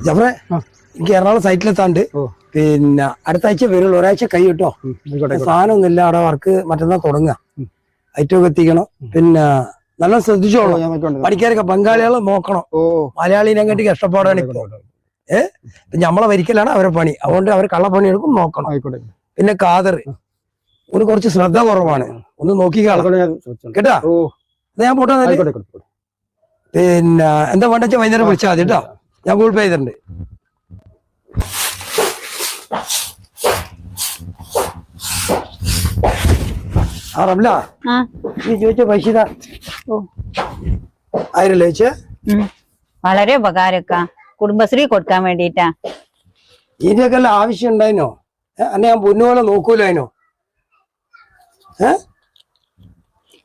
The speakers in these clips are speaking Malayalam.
ജഫറെ എനിക്ക് എറണാകുളം സൈറ്റിലെത്താണ്ട് പിന്നെ അടുത്ത ആഴ്ച വരുള്ളൂ, ഒരാഴ്ച കൈ കിട്ടോ. സാധനമൊന്നും ഇല്ല, അവിടെ വർക്ക് മറ്റന്നാൾ തുടങ്ങുക, ഐറ്റമൊക്കെ എത്തിക്കണം. പിന്നെ നല്ല ശ്രദ്ധിച്ചോളൂ, പണിക്കാരൊക്കെ ബംഗാളികളെ നോക്കണം, മലയാളിനെങ്ങാട്ടി കഷ്ടപ്പാടാണ് ഇപ്പൊ. നമ്മളെ വരിക്കലാണ് അവരെ പണി, അതുകൊണ്ട് അവർ കള്ളപ്പണി എടുക്കും, നോക്കണം. പിന്നെ കാതർ ഒന്ന് കുറച്ച് ശ്രദ്ധ കുറവാണ്, ഒന്ന് നോക്കിക്കാളാം കേട്ടാ. ഞാൻ പോട്ടെ. പിന്നെ എന്താ വേണ്ട വെച്ചാൽ വൈകുന്നേരം വിളിച്ചാൽ മതി കേട്ടോ, ഞാൻ ഗൂഗിൾ പേ ചെയ്തിട്ടുണ്ട്. ആ റംല, നീ ചോദിച്ച പൈസ 1000 ചോദിച്ചേ. വളരെ ഉപകാരക്ക, കുടുംബശ്രീ കൊടുക്കാൻ വേണ്ടിട്ടാ. ഇതിനൊക്കെ എല്ലാം ആവശ്യം ഉണ്ടായിനോ? എന്നെ ഞാൻ പൊന്നുപോലെ നോക്കൂലോ.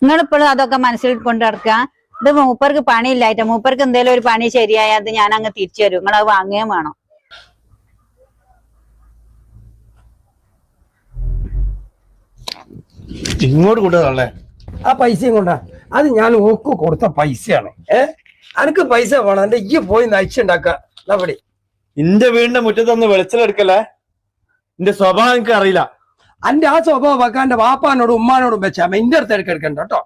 നിങ്ങളിപ്പോഴും അതൊക്കെ മനസ്സിൽ കൊണ്ട് നടക്കുക. ഇത് മൂപ്പർക്ക് പണിയില്ലായിട്ട, മൂപ്പർക്ക് എന്തേലും ഒരു പണി ശരിയായ അത് ഞാൻ അങ്ങ് തിരിച്ചു തരും, നിങ്ങളത് വാങ്ങുകയും വേണം. ഇങ്ങോട്ട് കൂട്ടതല്ലേ ആ പൈസയും കൊണ്ടാ, അത് ഞാൻ ഓക്ക് കൊടുത്ത പൈസയാണ്. എനിക്ക് പൈസ വേണം, എന്റെ ഈ പോയി നയിച്ചുണ്ടാക്കടി. എന്റെ വീടിന്റെ മുറ്റത്തൊന്ന് വെളിച്ചെടുക്കല്ലേ, എന്റെ സ്വഭാവം എനിക്ക് അറിയില്ല. എന്റെ ആ സ്വഭാവം വെക്കാൻ എന്റെ വാപ്പാനോടും ഉമ്മാനോടും വെച്ചാ എന്റെ അടുത്ത് എടുക്കെടുക്കണ്ട കേട്ടോ.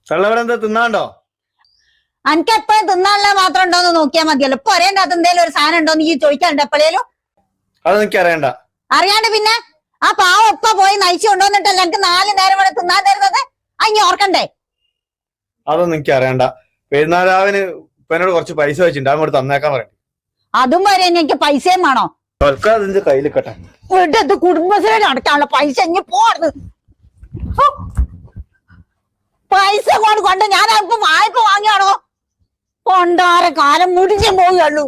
തള്ളവിടെ എന്താ തിന്നാണ്ടോ? എനിക്ക് എപ്പോഴും തിന്നാനുള്ള മാത്രം ഉണ്ടോന്ന് നോക്കിയാൽ മതിയല്ലോ. ഇപ്പൊ അറിയണ്ട അത് എന്തേലും ഒരു സാധനം ഉണ്ടോന്ന് ഈ ചോദിക്കാറുണ്ട് എപ്പോഴേലും. അതെനിക്ക് അറിയണ്ട. അറിയാണ്ട് പിന്നെ ആ പാവം ഒപ്പ പോയി നയിച്ചു കൊണ്ടുവന്നിട്ടല്ല എനിക്ക് 4 നേരം ഇവിടെ തിന്നാൻ തരുന്നത്. അഞ്ഞ് ഓർക്കണ്ടേ? അതൊന്നും എനിക്ക് അറിയണ്ട. പെരുന്നാളാവിന് എന്നോട് കുറച്ച് പൈസ വെച്ചിട്ടുണ്ട്, അങ്ങോട്ട് തന്നേക്കാൻ പറയണ്ട. അതും വരെ എനിക്ക് പൈസയും വേണോ? അതിന്റെ കയ്യിലിക്കട്ടെ. വീട്ടത് കുടുംബശ്രീ അടക്കാനുള്ള പൈസ ഇനി പോർന്ന് പൈസ കൊണ്ട് ഞാൻ ഇപ്പൊ വായ്പ വാങ്ങിയാണോ? കൊണ്ടാര കാലം മുടിഞ്ഞു പോവുകയുള്ളൂ.